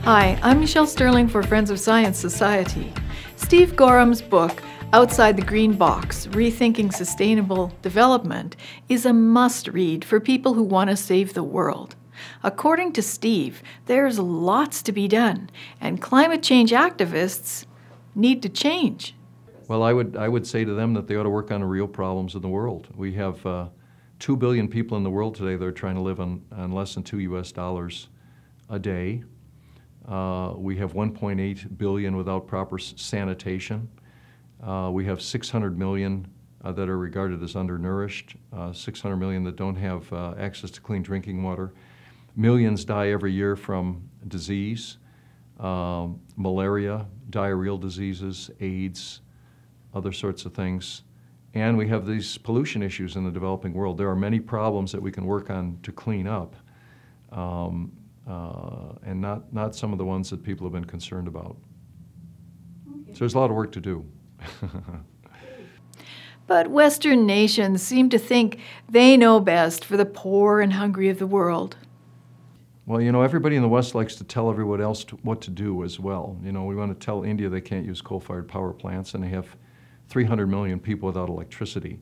Hi, I'm Michelle Sterling for Friends of Science Society. Steve Goreham's book, Outside the Green Box, Rethinking Sustainable Development, is a must-read for people who want to save the world. According to Steve, there's lots to be done, and climate change activists need to change. Well, I would say to them that they ought to work on the real problems in the world. We have 2 billion people in the world today that are trying to live on less than $2 a day. We have 1.8 billion without proper sanitation. We have 600 million that are regarded as undernourished, 600 million that don't have access to clean drinking water. Millions die every year from disease, malaria, diarrheal diseases, AIDS, other sorts of things. And we have these pollution issues in the developing world. There are many problems that we can work on to clean up. And not some of the ones that people have been concerned about. Okay. So there's a lot of work to do. But Western nations seem to think they know best for the poor and hungry of the world. Well, you know, everybody in the West likes to tell everyone else what to do as well. You know, we want to tell India they can't use coal-fired power plants, and they have 300 million people without electricity.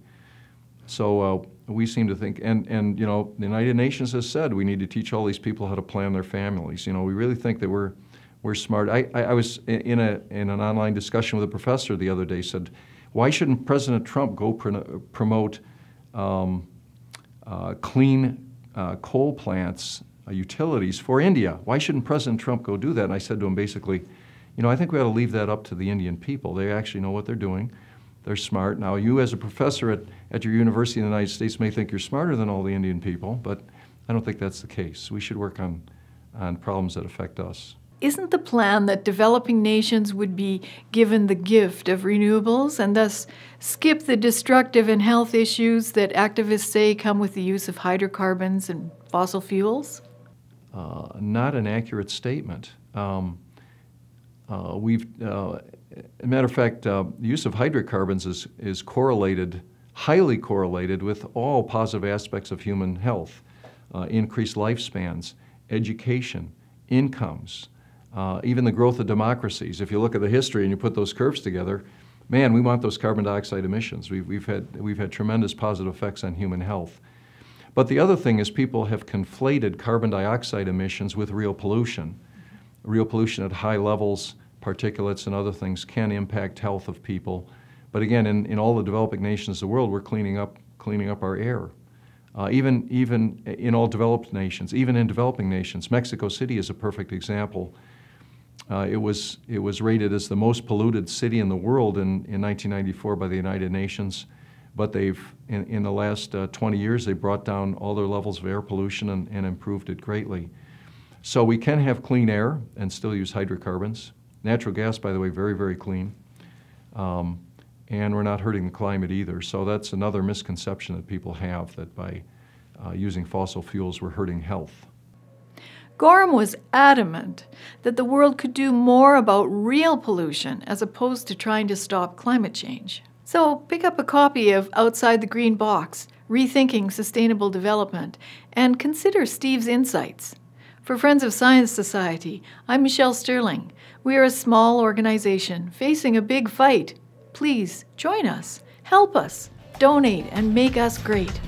So we seem to think, and you know, the United Nations has said we need to teach all these people how to plan their families. You know, we really think that we're smart. I was in an online discussion with a professor the other day. Said, why shouldn't President Trump go promote clean coal plants, utilities for India? Why shouldn't President Trump go do that? And I said to him basically, you know, I think we ought to leave that up to the Indian people. They actually know what they're doing. They're smart. Now, you as a professor at your university in the United States may think you're smarter than all the Indian people, but I don't think that's the case. We should work on problems that affect us. Isn't the plan that developing nations would be given the gift of renewables and thus skip the destructive and health issues that activists say come with the use of hydrocarbons and fossil fuels? Not an accurate statement. As a matter of fact, the use of hydrocarbons is correlated, highly correlated with all positive aspects of human health, increased lifespans, education, incomes, even the growth of democracies. If you look at the history and you put those curves together, man, we want those carbon dioxide emissions. We've had tremendous positive effects on human health. But the other thing is people have conflated carbon dioxide emissions with real pollution. Real pollution at high levels, particulates and other things can impact health of people. But again, in all the developing nations of the world, we're cleaning up our air. Even in all developed nations, even in developing nations. Mexico City is a perfect example. It was rated as the most polluted city in the world in 1994 by the United Nations. But in the last 20 years, they brought down all their levels of air pollution and improved it greatly. So we can have clean air and still use hydrocarbons. Natural gas, by the way, very, very clean. And we're not hurting the climate either. So that's another misconception that people have, that by using fossil fuels, we're hurting health. Goreham was adamant that the world could do more about real pollution as opposed to trying to stop climate change. So pick up a copy of Outside the Green Box, Rethinking Sustainable Development, and consider Steve's insights. For Friends of Science Society, I'm Michelle Sterling. We are a small organization facing a big fight. Please join us, help us, donate, and make us great.